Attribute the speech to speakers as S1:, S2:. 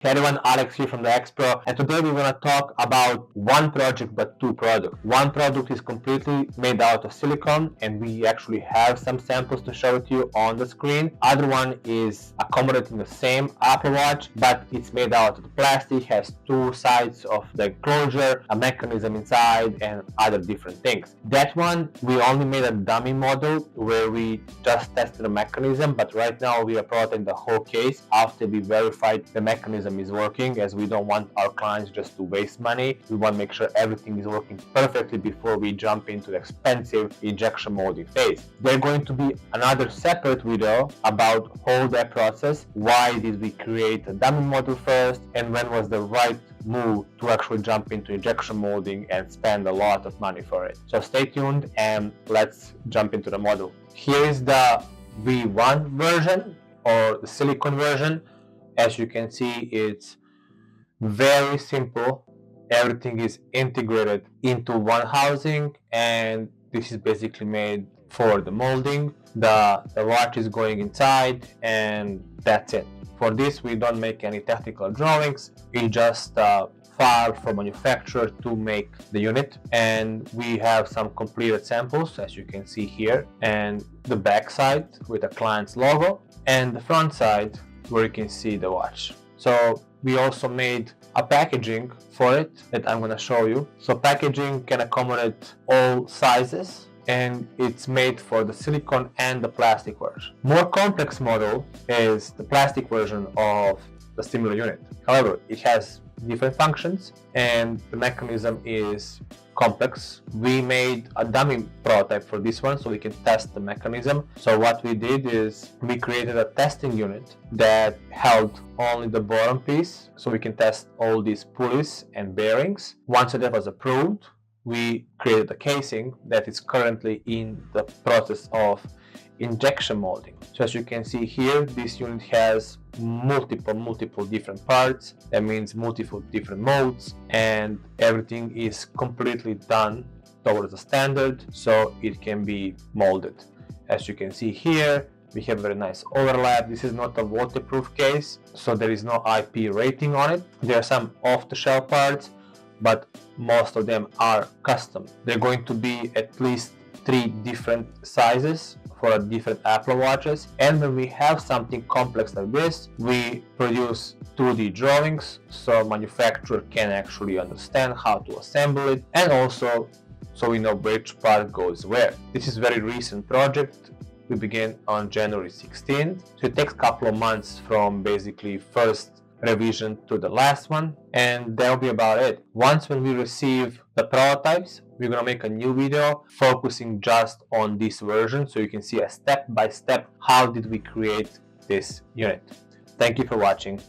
S1: Hey everyone, Alex here from the X-Pro, and today we're going to talk about one project but two products. One product is completely made out of silicone and we actually have some samples to show to you on the screen. Other one is accommodating the same Apple Watch, but it's made out of plastic, has two sides of the enclosure, a mechanism inside and other different things. That one, we only made a dummy model where we just tested the mechanism, but right now we are prototyping the whole case after we verified the mechanism is working, as we don't want our clients just to waste money. We want to make sure everything is working perfectly before we jump into the expensive injection molding phase. There's going to be another separate video about all that process, why did we create a dummy model first, and when was the right move to actually jump into injection molding and spend a lot of money for it. So stay tuned and let's jump into the model. Here is the V1 version or the silicone version. As you can see, it's very simple. Everything is integrated into one housing, and this is basically made for the molding. The watch is going inside, and that's it. For this, we don't make any technical drawings. We just file for manufacturer to make the unit, and we have some completed samples, as you can see here, and the back side with the client's logo, and the front side where you can see the watch. So we also made a packaging for it that I'm going to show you. So packaging can accommodate all sizes, and it's made for the silicone and the plastic version. More complex model is the plastic version of the similar unit. However, it has different functions and the mechanism is complex. We made a dummy prototype for this one so we can test the mechanism. So what we did is we created a testing unit that held only the bottom piece so we can test all these pulleys and bearings. Once that was approved, we created a casing that is currently in the process of injection molding. So as you can see here, this unit has multiple different parts. That means multiple different molds, and everything is completely done towards the standard so it can be molded. As you can see here, we have very nice overlap. This is not a waterproof case, so there is no IP rating on it. There are some off-the-shelf parts, but most of them are custom. They're going to be at least 3 different sizes for different Apple Watches, and when we have something complex like this, we produce 2D drawings so manufacturer can actually understand how to assemble it, and also so we know which part goes where. This is a very recent project. We began on January 16th, so it takes a couple of months from basically first revision to the last one, and that'll be about it. Once when we receive the prototypes, we're gonna make a new video focusing just on this version so you can see a step by step how did we create this unit. Thank you for watching.